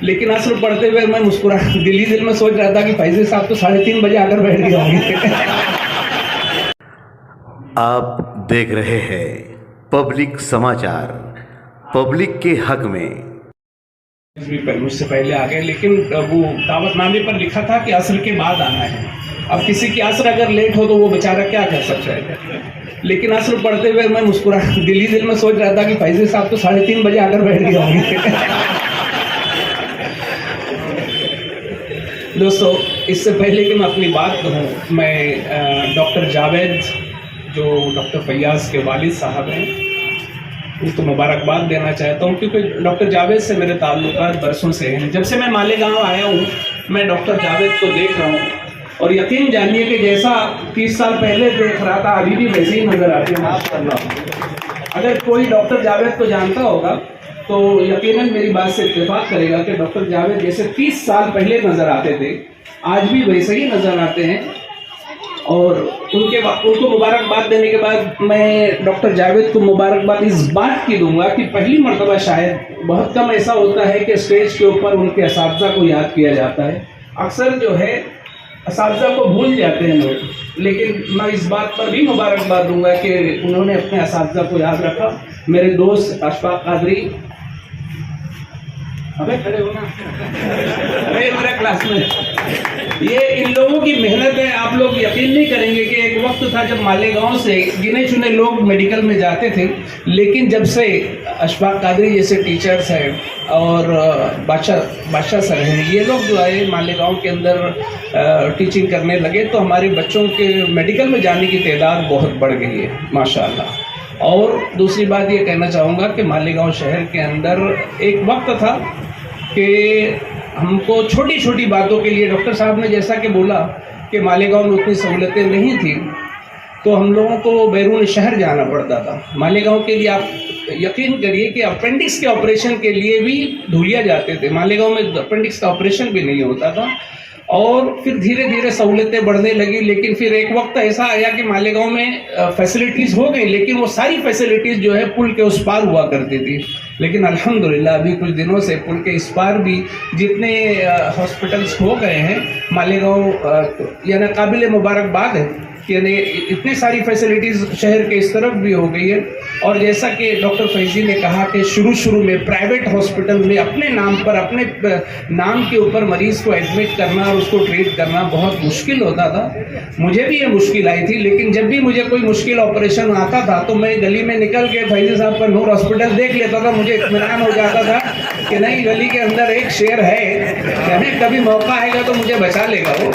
लेकिन असर पढ़ते हुए मैं मुस्कुरा, दिल में सोच रहा था कि फैजी साहब तो 3:30 बजे आकर बैठ गए होंगे। आप देख रहे हैं पब्लिक समाचार, पब्लिक के हक में। मुझसे पहले आ गए, लेकिन वो दावतनामे पर लिखा था कि असर के बाद आना है। अब किसी की असर अगर लेट हो तो वो बेचारा क्या कर सकता है। लेकिन असर पढ़ते हुए मैं मुस्कुरा, दिल में सोच रहा था कि फैजी साहब तो 3:30 बजे आकर बैठ गए होंगे। दोस्तों, इससे पहले कि मैं अपनी बात करूं, मैं डॉक्टर जावेद, जो डॉक्टर फैयाज के वालिद साहब हैं, उनको मुबारकबाद देना चाहता हूं, क्योंकि डॉक्टर जावेद से मेरे ताल्लुकात बरसों से हैं। जब से मैं मालेगांव आया हूं, मैं डॉक्टर जावेद को देख रहा हूं, और यकीन जानिए कि जैसा 30 साल पहले देख रहा था अभी भी वैसे ही नजर आते हैं माशाअल्लाह। अगर कोई डॉक्टर जावेद को जानता होगा तो यकीनन मेरी बात से इत्तेफाक करेगा कि डॉक्टर जावेद जैसे 30 साल पहले नजर आते थे, आज भी वैसे ही नजर आते हैं। और उनको मुबारकबाद देने के बाद मैं डॉक्टर जावेद को मुबारकबाद इस बात की दूंगा कि पहली मर्तबा, शायद बहुत कम ऐसा होता है कि स्टेज के ऊपर उनके असातिज़ा को याद किया जाता है। अक्सर जो है असातिज़ा को भूल जाते हैं लोग, लेकिन मैं इस बात पर भी मुबारकबाद दूंगा कि उन्होंने अपने असातिज़ा को याद रखा। मेरे दोस्त अशफाक कादरी, अबे खड़े हो ना, अरे मेरे क्लास में, ये इन लोगों की मेहनत है। आप लोग यकीन नहीं करेंगे कि एक वक्त था जब मालेगांव से गिने चुने लोग मेडिकल में जाते थे, लेकिन जब से अशफाक कादरी जैसे टीचर्स हैं और बादशाह सर हैं, ये लोग जो है मालेगांव के अंदर टीचिंग करने लगे, तो हमारे बच्चों के मेडिकल में जाने की तादाद बहुत बढ़ गई है माशाअल्लाह। और दूसरी बात ये कहना चाहूँगा कि मालेगांव शहर के अंदर एक वक्त था कि हमको छोटी छोटी बातों के लिए, डॉक्टर साहब ने जैसा कि बोला कि मालेगांव में उतनी सहूलतें नहीं थी, तो हम लोगों को बैरून शहर जाना पड़ता था। मालेगांव के लिए आप यकीन करिए कि अपेंडिक्स के ऑपरेशन के लिए भी धुलिया जाते थे। मालेगांव में अपेंडिक्स का ऑपरेशन भी नहीं होता था। और फिर धीरे धीरे सहूलतें बढ़ने लगी, लेकिन फिर एक वक्त ऐसा आया कि मालेगांव में फैसिलिटीज़ हो गई, लेकिन वो सारी फैसिलिटीज़ जो है पुल के उस पार हुआ करती थी। लेकिन अल्हम्दुलिल्लाह अभी कुछ दिनों से पुल के इस पार भी जितने हॉस्पिटल्स हो गए हैं मालेगांव, यानी काबिल मुबारकबाद है कि यानी इतनी सारी फैसिलिटीज़ शहर के इस तरफ भी हो गई है। और जैसा कि डॉक्टर फैजी ने कहा कि शुरू में प्राइवेट हॉस्पिटल में अपने नाम पर, अपने नाम के ऊपर मरीज़ को एडमिट करना और उसको ट्रीट करना बहुत मुश्किल होता था। मुझे भी ये मुश्किल आई थी, लेकिन जब भी मुझे कोई मुश्किल ऑपरेशन आता था तो मैं गली में निकल के फैजी साहब का नूर हॉस्पिटल देख लेता था। मुझे इत्मीनान हो जाता था कि नहीं, गली के अंदर एक शेर है, कभी मौका आएगा तो मुझे बचा लेगा वो।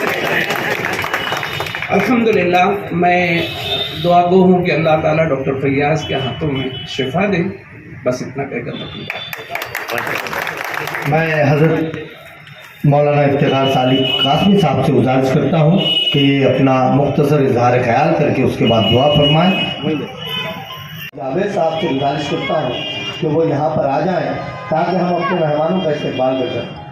अल्हम्दुलिल्लाह मैं दुआ गो हूँ कि अल्लाह ताला डॉक्टर फैयाज के हाथों में शिफा दे। बस इतना कहकर मैं हज़रत मौलाना इफ्तिखार साली कासमी साहब से गुजारिश करता हूँ कि ये अपना मुख्तसर इजहार ख्याल करके उसके बाद दुआ फरमाएं। जावेद साहब से गुजारिश करता हूँ कि वो यहाँ पर आ जाएं ताकि हम अपने मेहमानों का इस्तेकबाल कर सकें।